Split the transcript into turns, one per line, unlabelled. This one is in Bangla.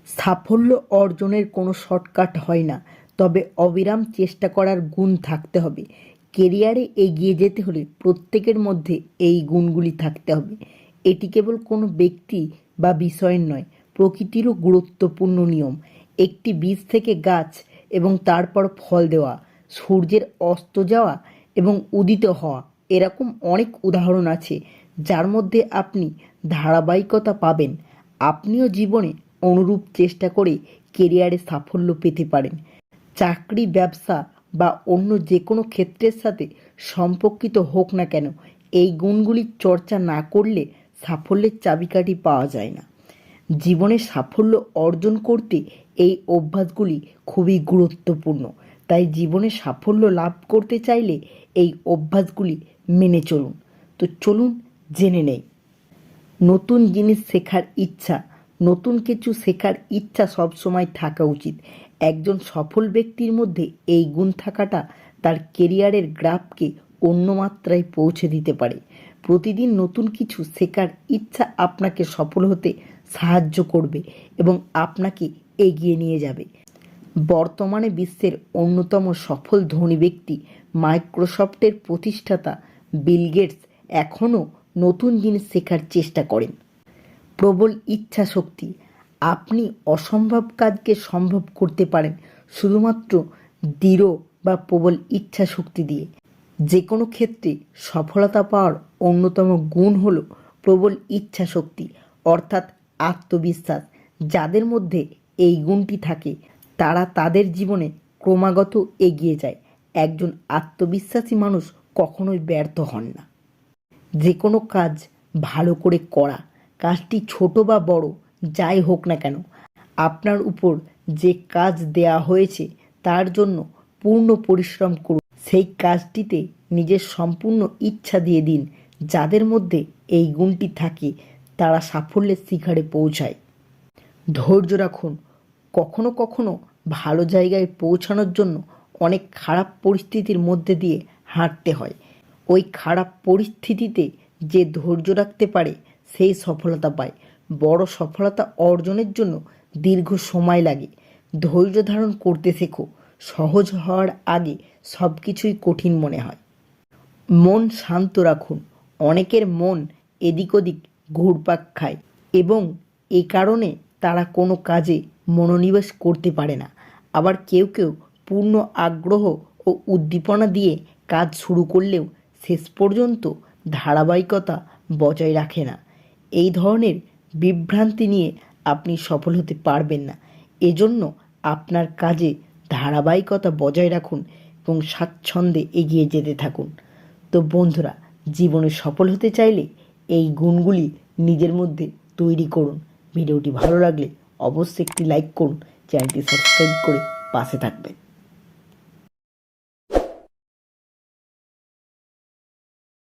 সাফল্য অর্জনের কোনো শর্টকাট হয় না, তবে অবিরাম চেষ্টা করার গুণ থাকতে হবে। কেরিয়ারে এগিয়ে যেতে হলে প্রত্যেকের মধ্যে এই গুণগুলি থাকতে হবে। এটি কেবল কোনো ব্যক্তি বা বিষয়ের নয়, প্রকৃতিরও গুরুত্বপূর্ণ নিয়ম। একটি বীজ থেকে গাছ এবং তারপর ফল দেওয়া, সূর্যের অস্ত যাওয়া এবং উদিত হওয়া, এরকম অনেক উদাহরণ আছে যার মধ্যে আপনি ধারাবাহিকতা পাবেন। আপনিও জীবনে অনুরূপ চেষ্টা করে কেরিয়ারে সাফল্য পেতে পারেন। চাকরি, ব্যবসা বা অন্য যে কোনো ক্ষেত্রের সাথে সম্পর্কিত হোক না কেন, এই গুণগুলির চর্চা না করলে সাফল্যের চাবিকাঠি পাওয়া যায় না। জীবনে সাফল্য অর্জন করতে এই অভ্যাসগুলি খুবই গুরুত্বপূর্ণ। তাই জীবনে সাফল্য লাভ করতে চাইলে এই অভ্যাসগুলি মেনে চলুন। তো চলুন জেনে নেই। নতুন জিনিস শেখার ইচ্ছা। নতুন কিছু শেখার ইচ্ছা সবসময় থাকা উচিত। একজন সফল ব্যক্তির মধ্যে এই গুণ থাকাটা তার কেরিয়ারের গ্রাফকে অন্য মাত্রায় পৌঁছে দিতে পারে। প্রতিদিন নতুন কিছু শেখার ইচ্ছা আপনাকে সফল হতে সাহায্য করবে এবং আপনাকে এগিয়ে নিয়ে যাবে। বর্তমানে বিশ্বের অন্যতম সফল ধনী ব্যক্তি মাইক্রোসফটের প্রতিষ্ঠাতা বিল গেটস এখনও নতুন জিনিস শেখার চেষ্টা করেন। প্রবল ইচ্ছা শক্তি। আপনি অসম্ভব কাজকে সম্ভব করতে পারেন শুধুমাত্র দৃঢ় বা প্রবল ইচ্ছা শক্তি দিয়ে। যে কোনো ক্ষেত্রে সফলতা পাওয়ার অন্যতম গুণ হল প্রবল ইচ্ছা শক্তি, অর্থাৎ আত্মবিশ্বাস। যাদের মধ্যে এই গুণটি থাকে তারা তাদের জীবনে ক্রমাগত এগিয়ে যায়। একজন আত্মবিশ্বাসী মানুষ কখনোই ব্যর্থ হন না। যে কোনো কাজ ভালো করে করা, কাজটি ছোট বা বড় যাই হোক না কেন, আপনার উপর যে কাজ দেয়া হয়েছে তার জন্য পূর্ণ পরিশ্রম করুন। সেই কাজটিতে নিজের সম্পূর্ণ ইচ্ছা দিয়ে দিন। যাদের মধ্যে এই গুণটি থাকে তারা সাফল্যের শিখরে পৌঁছায়। ধৈর্য রাখুন। কখনো কখনো ভালো জায়গায় পৌঁছানোর জন্য অনেক খারাপ পরিস্থিতির মধ্যে দিয়ে হাঁটতে হয়। ওই খারাপ পরিস্থিতিতে যে ধৈর্য রাখতে পারে সেই সফলতা পায়। বড় সফলতা অর্জনের জন্য দীর্ঘ সময় লাগে। ধৈর্য ধারণ করতে শেখো। সহজ হওয়ার আগে সব কিছুই কঠিন মনে হয়। মন শান্ত রাখুন। অনেকের মন এদিক ওদিক ঘুরপাক খায় এবং এ কারণে তারা কোনো কাজে মনোনিবেশ করতে পারে না। আবার কেউ কেউ পূর্ণ আগ্রহ ও উদ্দীপনা দিয়ে কাজ শুরু করলেও শেষ পর্যন্ত ধারাবাহিকতা বজায় রাখে না। এই ধরনের বিভ্রান্তি নিয়ে আপনি সফল হতে পারবেন না। এজন্য আপনার কাজে ধারাবাহিকতা বজায় রাখুন এবং স্বাচ্ছন্দ্যে এগিয়ে যেতে থাকুন। তো বন্ধুরা, জীবনে সফল হতে চাইলে এই গুণগুলি নিজের মধ্যে তৈরি করুন। ভিডিওটি ভালো লাগলে অবশ্যই একটি লাইক করুন, চ্যানেলটি সাবস্ক্রাইব করে পাশে থাকবেন।